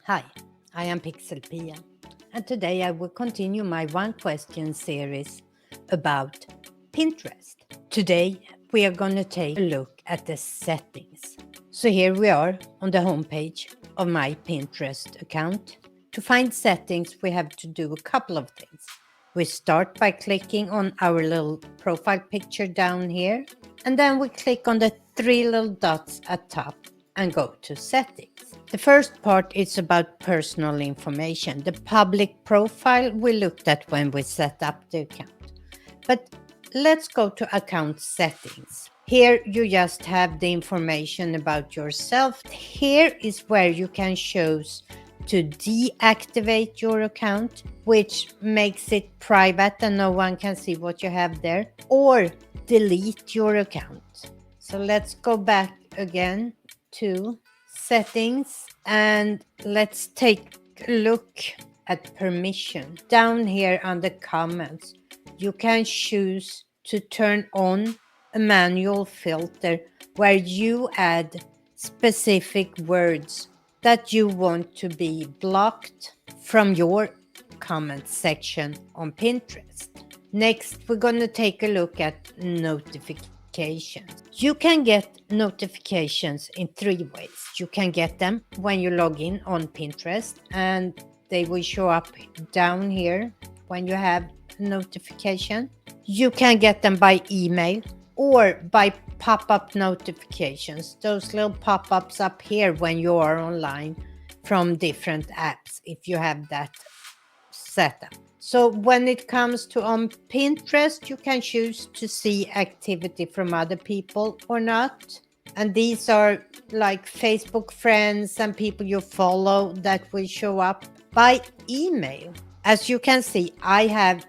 Hi, I am PixelPia, and today I will continue my one question series about Pinterest. Today we are going to take a look at the settings. So here we are on the homepage of my Pinterest account. To find settings, we have to do a couple of things. We start by clicking on our little profile picture down here, and then we click on the three little dots at top and go to settings. The first part is about personal information. The public profile we looked at when we set up the account. But let's go to account settings. Here you just have the information about yourself. Here is where you can choose to deactivate your account, which makes it private and no one can see what you have there, or delete your account. So let's go back again to settings and let's take a look at permission. Down here under comments, you can choose to turn on a manual filter where you add specific words that you want to be blocked from your comment section on Pinterest. Next, we're going to take a look at notifications. You can get notifications in three ways. You can get them when you log in on Pinterest, and they will show up down here when you have notification. You can get them by email or by pop-up notifications, those little pop-ups up here when you are online from different apps, if you have that set up. So when it comes to on Pinterest, you can choose to see activity from other people or not. And these are like Facebook friends and people you follow that will show up by email. As you can see, I have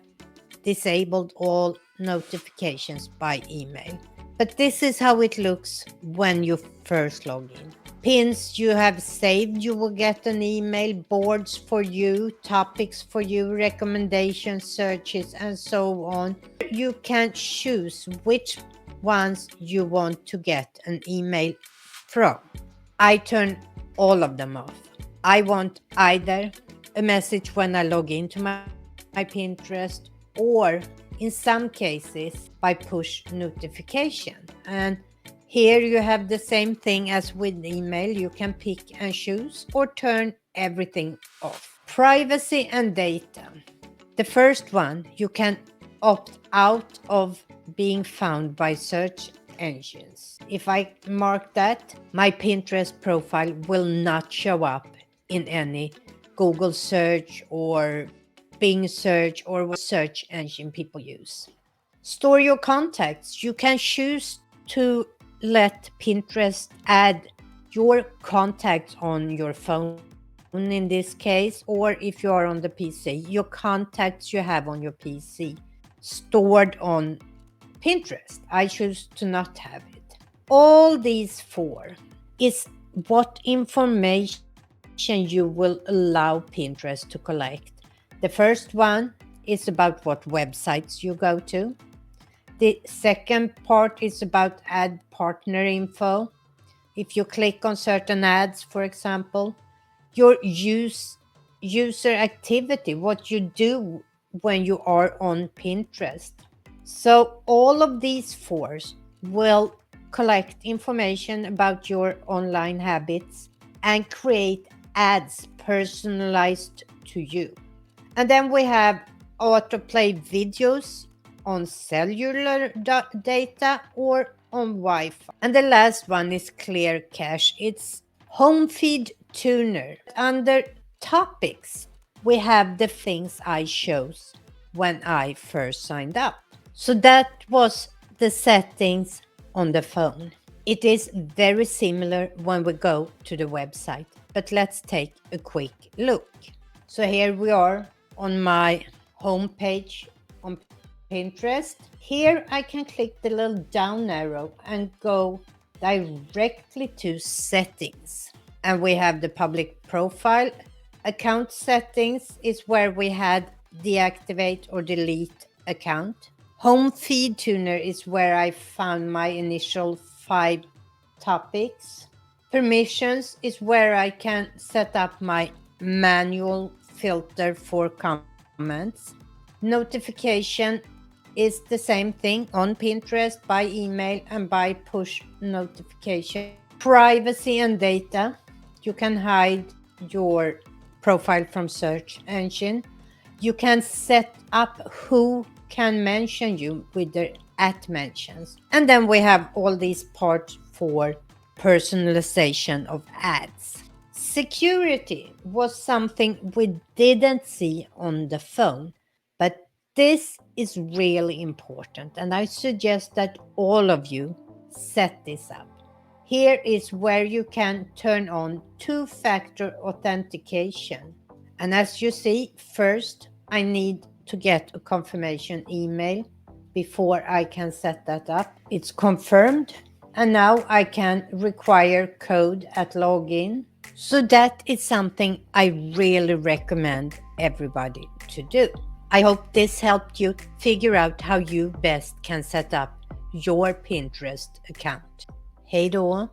disabled all notifications by email. But this is how it looks when you first log in. Pins you have saved, you will get an email, boards for you, topics for you, recommendations, searches, and so on. You can choose which ones you want to get an email from. I turn all of them off. I want either a message when I log into my Pinterest, or in some cases by push notification. And here you have the same thing as with email. You can pick and choose or turn everything off. Privacy and data. The first one, you can opt out of being found by search engines. If I mark that, my Pinterest profile will not show up in any Google search or Bing search or what search engine people use. Store your contacts. You can choose to let Pinterest add your contacts on your phone in this case, or if you are on the PC, your contacts you have on your PC stored on Pinterest. I choose to not have it. All these four is what information you will allow Pinterest to collect. The first one is about what websites you go to. The second part is about ad partner info. If you click on certain ads, for example, your user activity, what you do when you are on Pinterest. So all of these four will collect information about your online habits and create ads personalized to you. And then we have autoplay videos on cellular data or on Wi-Fi. And the last one is Clear Cache. It's home feed tuner. Under topics, we have the things I chose when I first signed up. So that was the settings on the phone. It is very similar when we go to the website, but let's take a quick look. So here we are on my home page on Pinterest. Here I can click the little down arrow and go directly to settings. And we have the public profile. Account settings is where we had deactivate or delete account. Home feed tuner is where I found my initial 5 topics. Permissions is where I can set up my manual filter for comments. Notification is the same thing on Pinterest, by email and by push notification. Privacy and data. You can hide your profile from search engine. You can set up who can mention you with their @mentions. And then we have all these parts for personalization of ads. Security was something we didn't see on the phone, but this is really important, and I suggest that all of you set this up. Here is where you can turn on two-factor authentication. And as you see, first I need to get a confirmation email before I can set that up. It's confirmed, and now I can require code at login. So that is something I really recommend everybody to do. I hope this helped you figure out how you best can set up your Pinterest account. Hej då!